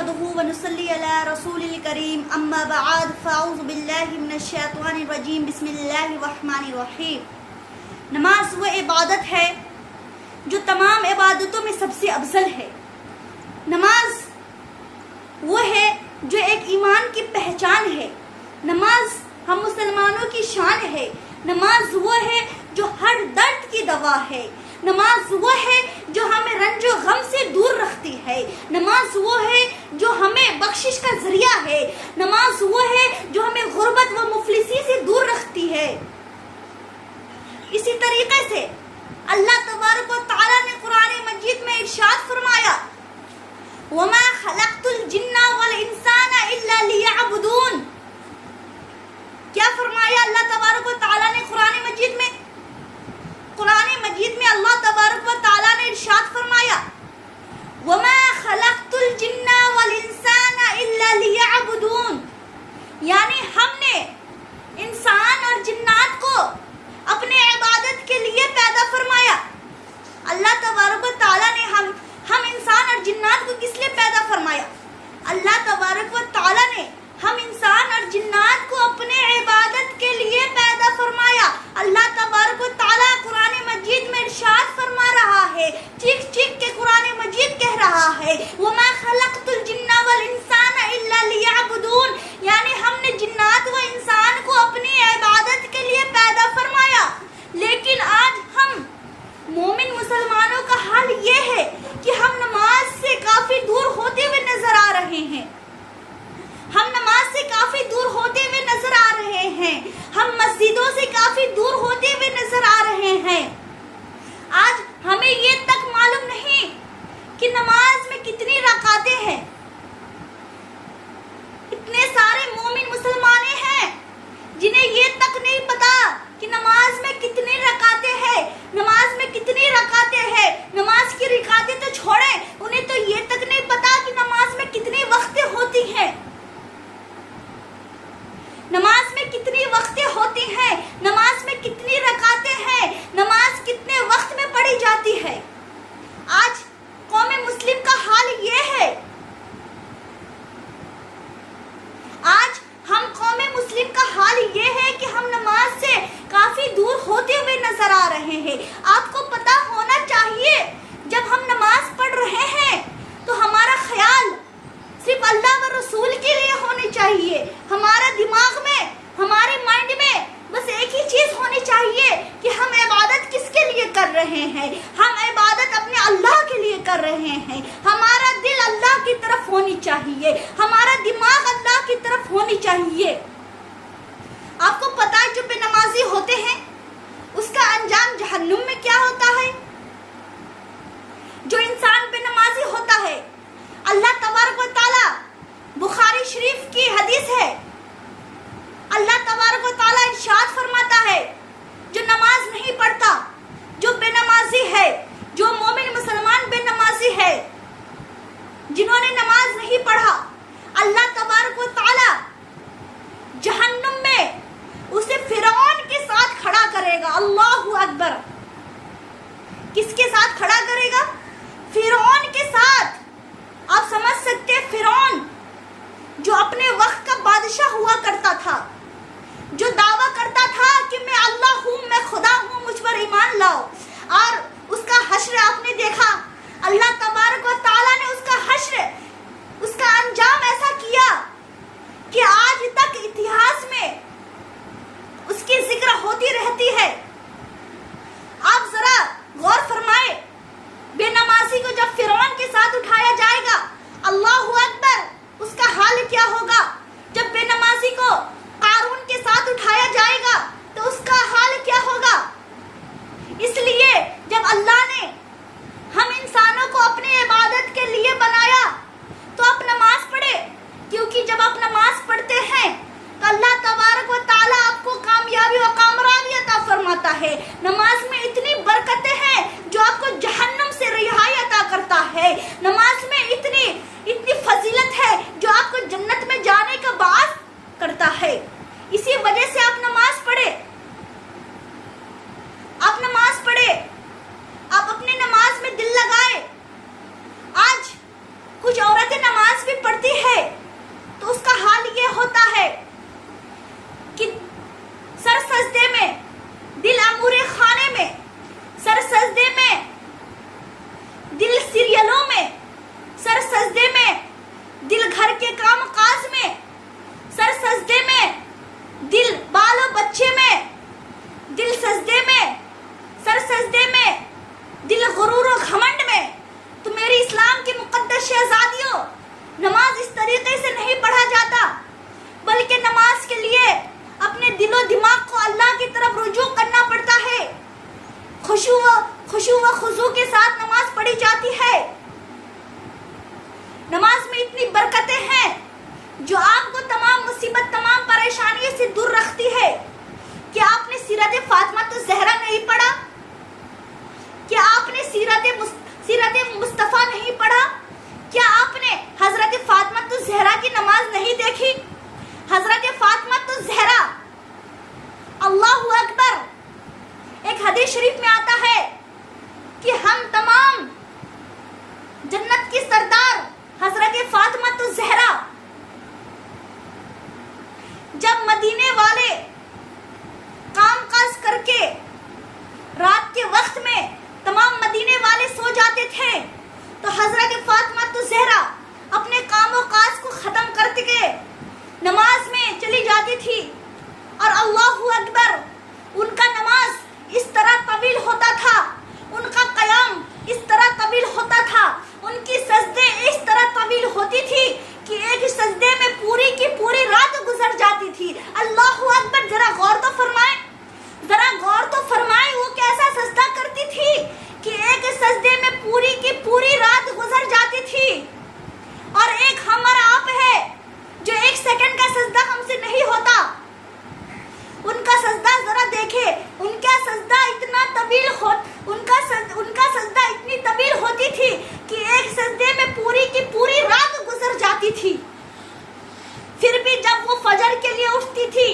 نحمده ونصلي على رسول الكريم اما بعد فاعوذ باللہ من الشیطان الرجیم بسم اللہ الرحمن الرحیم۔ نماز وہ عبادت ہے جو تمام عبادتوں میں سب سے افضل ہے۔ نماز وہ ہے جو ایک ایمان کی پہچان ہے۔ نماز ہم مسلمانوں کی شان ہے۔ نماز وہ ہے جو ہر درد کی دوا ہے۔ نماز وہ ہے جو ہمیں رنج و غم سے دور رکھتی ہے۔ نماز وہ ہے جو ہمیں بخشش کا ذریعہ ہے۔ نماز وہ ہے جو ہمیں غربت و مفلسی سے دور رکھتی ہے۔ اسی طریقے سے اللہ تبارک و تعالیٰ نے قرآن مجید میں ارشاد فرمایا وَمَا خَلَقْتُ الْجِنَّ وَالْإِنسَانَ إِلَّا لِيَعْبُدُونَ۔ کیا فرمایا اللہ تبارک و تعالیٰ نے قرآن مجید میں؟ قرآن مجید میں اللہ تبارک و تعالیٰ نے ارشاد فرمایا وَمَا خَلَقْتُ الْجِنَّ وَالْإِنسَانَ إِلَّا لِيَعْبُدُونَ، یعنی ہم نے انسان اور جنات کو اپنے عبادت کے لیے پیدا فرمایا۔ اللہ تبارک و تعالیٰ نے ہم انسان اور جنات کو کس لیے پیدا فرمایا؟ اللہ تبارک و تعالیٰ نے ہم انسان اور جنات کو اپنے عبادت کے لیے پیدا فرمایا۔ اللہ تبارک و تعالیٰ قرآن مجید میں ارشاد فرما رہا ہے، چیخ چیخ کے قرآن مجید کہہ رہا ہے وَمَا خَلَقْتُ الْجِنَّ وَالْإِنسَانَ إِلَّا لِيَعْبُدُونَ، یعنی ہم نے جنات و انسان کو اپنی عبادت کے لیے پیدا فرمایا۔ لیکن آج ہم مومن مسلمانوں کا حال یہ ہے کہ ہم نماز سے کافی دور ہوتے ہوئے نظر آ رہے ہیں۔ ہم نماز سے کافی دور ہوتے ہوئے نظر آ رہے ہیں۔ ہم مسجدوں سے کافی دور ہوتے ہوئے نظر آ رہے ہیں۔ آج ہمیں یہ تک معلوم نہیں کہ نماز میں کتنی رکعتیں ہیں۔ اتنے سارے مومن مسلمانیں ہیں جنہیں یہ تک نہیں پتا کہ نماز میں کتنی رکعتیں ہیں، نماز میں کتنی رکعتیں ہیں۔ نماز کی رکعتیں تو چھوڑیں، انہیں تو یہ تک نہیں پتا کہ نماز میں کتنی وقتیں ہوتی ہیں۔ نماز میں کتنی وقتیں ہوتی ہیں، نماز میں کتنی رکعتیں ہیں، نماز کتنے وقت میں پڑھی جاتی ہے۔ آج قوم مسلم کا حال یہ ہے، آج ہم قوم مسلم کا حال یہ ہے کہ ہم نماز سے کافی دور ہوتے ہوئے نظر آ رہے ہیں۔ آپ کو پتا ہونا چاہیے جب ہم نماز پڑھ رہے ہیں تو ہمارا خیال صرف اللہ و رسول کے لیے ہونی چاہیے۔ ہمارا دماغ میں، ہمارے مائنڈ میں بس ایک ہی چیز ہونی چاہیے کہ ہم عبادت کس کے لیے کر رہے ہیں؟ ہم عبادت اپنے اللہ کے لیے کر رہے ہیں۔ ہمارا دل اللہ کی طرف ہونی چاہیے، ہمارا دماغ اللہ کی طرف ہونی چاہیے۔ آپ کو پتا ہے جو بے نمازی ہوتے ہیں اس کا انجام جہنم میں کیا ہوتا ہے؟ جو انسان بے نمازی ہوتا ہے، اللہ تبارک و تعالیٰ، بخاری شریف کی حدیث ہے، اللہ تبارک و تعالیٰ ارشاد فرماتا ہے جو نماز نہیں پڑھتا، جو بے نمازی ہے، جو مومن مسلمان بے نمازی ہے، جنہوں نے نماز نہیں پڑھا، اللہ تبارک و تعالیٰ جہنم میں اسے فرعون کے ساتھ کھڑا کرے گا۔ اللہ اکبر! کس کے ساتھ کھڑا کرے گا؟ فرعون کے ساتھ۔ آپ سمجھ سکتے ہیں فرعون جو اپنے وقت کا بادشاہ ہوا کرتا تھا، جو دعویٰ کرتا تھا کہ میں اللہ ہوں، میں خدا ہوں، مجھ پر ایمان لاؤ، اور اس کا حشر آپ نے دیکھا، اللہ تبارک و تعالیٰ نے اس کا حشر، اس کا انجام ایسا کیا کہ آج تک اتہاس میں اس کی ذکر ہوتی رہتی ہے۔ آپ ذرا غور فرمائے، بے نمازی کو جب فرعون کے ساتھ اٹھایا جائے گا، اللہ اکبر، اس کا حال کیا ہوگا؟ جب بے نمازی کو قارون کے ساتھ اٹھایا جائے گا تو اس کا حال کیا ہوگا؟ اس لیے جب اللہ نے ہم انسانوں کو اپنی عبادت کے لیے بنایا اتنی برکتیں ہیں جو آپ کو تمام مصیبت تمام پریشانیوں سے دور رکھتی ہے. کیا آپ نے سیرت فاطمہ الزہرا نہیں پڑھا؟ کیا آپ نے سیرت مصطفیٰ نہیں پڑھا؟ کیا آپ نے حضرت فاطمہ الزہرا کی نماز نہیں دیکھی؟ حضرت فاطمہ الزہرا، اللہ اکبر، ایک حدیث شریف میں آتا ہے کہ ہم تمام جنت کی سردار حضرت فاطمہ الزہرا جب مدینے والے کام کاج کر کے رات کے وقت میں تمام مدینے والے سو جاتے تھے تو حضرت فاطمہ الزہرا اپنے کام و کاج کو ختم کر کے نماز میں چلی جاتی تھی. اور اللہ اکبر، ان کا نماز اس طرح طویل ہوتا تھا، ان کا قیام اس طرح طویل ہوتا تھا، ان کی سجدے اس طرح طویل ہوتی تھی کہ ایک سجدے میں پوری کی پوری رات گزر جاتی تھی. اللہ اکبر، ذرا غور تو فرمائیں، ذرا غور تو فرمائیں وہ کیسا سجدہ کرتی تھی کہ ایک سجدے میں پوری کی پوری رات گزر جاتی تھی. اور ایک ہمارا آپ ہے جو ایک سیکنڈ کا سجدہ ہم سے نہیں ہوتا. ان کا سجدہ ذرا دیکھے، ان کا سجدہ اتنا طویل ان کا سجدہ اتنی طویل ہوتی تھی کہ ایک سجدے میں پوری کی پوری رات گزر جاتی تھی. پھر بھی جب وہ فجر کے لیے اٹھتی تھی،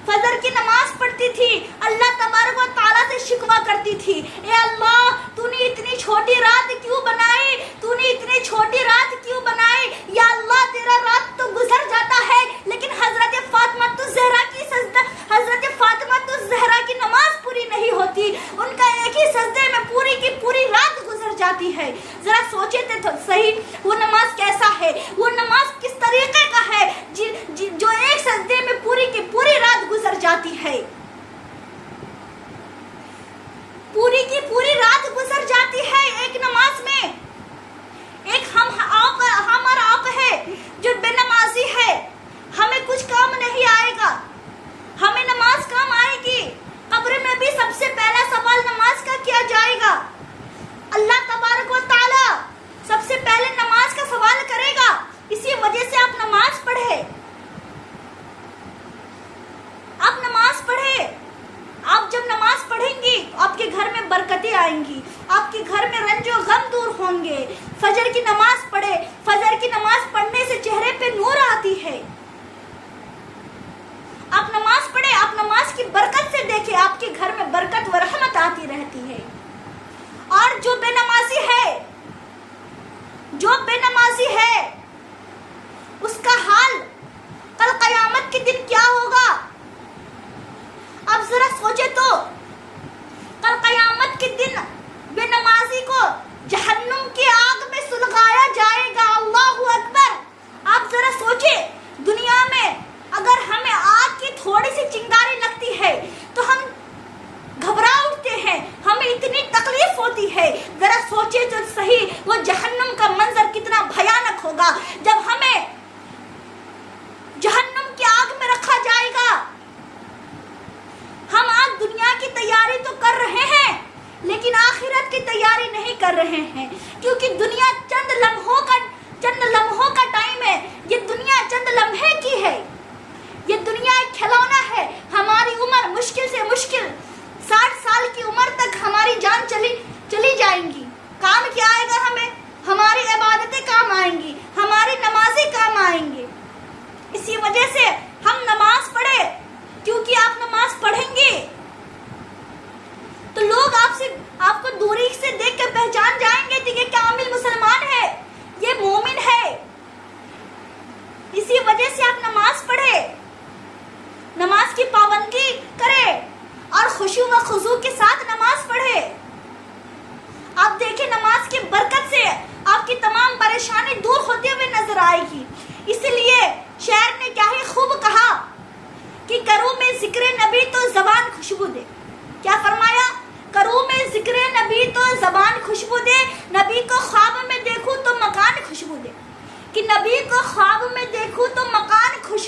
فجر کی نماز پڑھتی تھی، اللہ تبارک و تعالیٰ سے شکوہ کرتی تھی، اے اللہ تو نے اتنی چھوٹی رات کیوں بنائی، تو نے اتنی چھوٹی رات کیوں بنائی، یا اللہ تیرا رات تو گزر جاتا ہے لیکن حضرت فاطمہ الزہرا کی سجدہ، حضرت فاطمہ الزہرا کی نماز پوری نہیں ہوتی، ان کا ایک ہی سجدے میں پوری کی پوری رات گزر جاتی ہے. ذرا سوچے تو صحیح، وہ نماز کیسا ہے، وہ نماز کس طریقے کا ہے جو ایک سجدے میں پوری کی پوری رات گزر جاتی ہے. پوری کی پوری رات گزر جاتی ہے ایک نماز میں. ایک ہمارا آپ ہے جو بے نمازی ہے، ہمیں کچھ کام نہیں آئے گا، ہمیں نماز کام آئے گی. قبر میں بھی سب سے پہلا سوال نماز کا کیا جائے گا. اللہ تبارک و تعالی سب سے پہلے نماز کا سوال کرے گا. اسی وجہ سے آپ نماز پڑھے، آپ نماز پڑھے. آپ جب نماز پڑھیں گی آپ کے گھر میں برکتیں آئیں گی، آپ کے گھر میں رنج و غم دور ہوں گے. فجر کی نماز پڑھے، فجر کی نماز پڑھنے سے چہرے پہ نور آتی ہے. آپ نماز پڑھے، آپ نماز کی برکت سے دیکھیں آپ کے گھر میں برکت و رحمت آتی رہتی ہے. اور جو بے نمازی ہے، جو بے نمازی ہے، اس کا حال کل قیامت کے دن کیا ہوگا. اب ذرا سوچے تو کل قیامت کے دن بے نمازی کو جہنم کی آگ میں سلگایا جائے گا. اللہ اکبر. آپ ذرا سوچے، دنیا میں اگر ہمیں آگ کی تھوڑی سی چنگاری لگتی ہے تو ہم گھبرا اٹھتے ہیں، ہمیں اتنی تکلیف ہوتی ہے. ذرا سوچے تو صحیح وہ جہنم کا منظر کتنا بھیانک ہوگا جب ہمیں جہنم کی آگ میں رکھا جائے گا. ہم آج دنیا کی تیاری تو کر رہے ہیں لیکن آخرت کی تیاری نہیں کر رہے ہیں، کیونکہ دنیا چند لمحوں کا ٹائم ہے. یہ دنیا چند لمحے کی ہے، یہ دنیا ایک کھلونا ہے. ہماری عمر مشکل سے مشکل 60 سال کی عمر تک ہماری جان چلی جائیں گی. کام کیا آئے گا ہمیں؟ ہماری عبادتیں کام آئیں گی، ہماری نمازیں کام آئیں گے. اسی وجہ سے ہم نماز پڑھے، کیونکہ آپ نماز پڑھیں گے تو لوگ آپ کو دوری سے دیکھ کے پہچان جائیں گے کہ یہ کامل مسلمان ہے، یہ مومن ہے. اسی وجہ سے آپ نماز پڑھے، نماز کی پابندی کرے اور خشوع و خضوع کے ساتھ نماز پڑھے. آپ دیکھیں نماز کی برکت سے آپ کی تمام پریشانی دور ہوتے ہوئے نظر آئے گی. اس لیے شاعر نے کیا ہی خوب کہا کہ کروں میں ذکر نبی تو زبان خوشبو دے. کیا فرمایا؟ کروں میں ذکر نبی تو زبان خوشبو دے، نبی کو خواب میں دیکھوں تو مکان خوشبو دے. کہ نبی کو خواب میں دیکھوں تو مکان خوشبو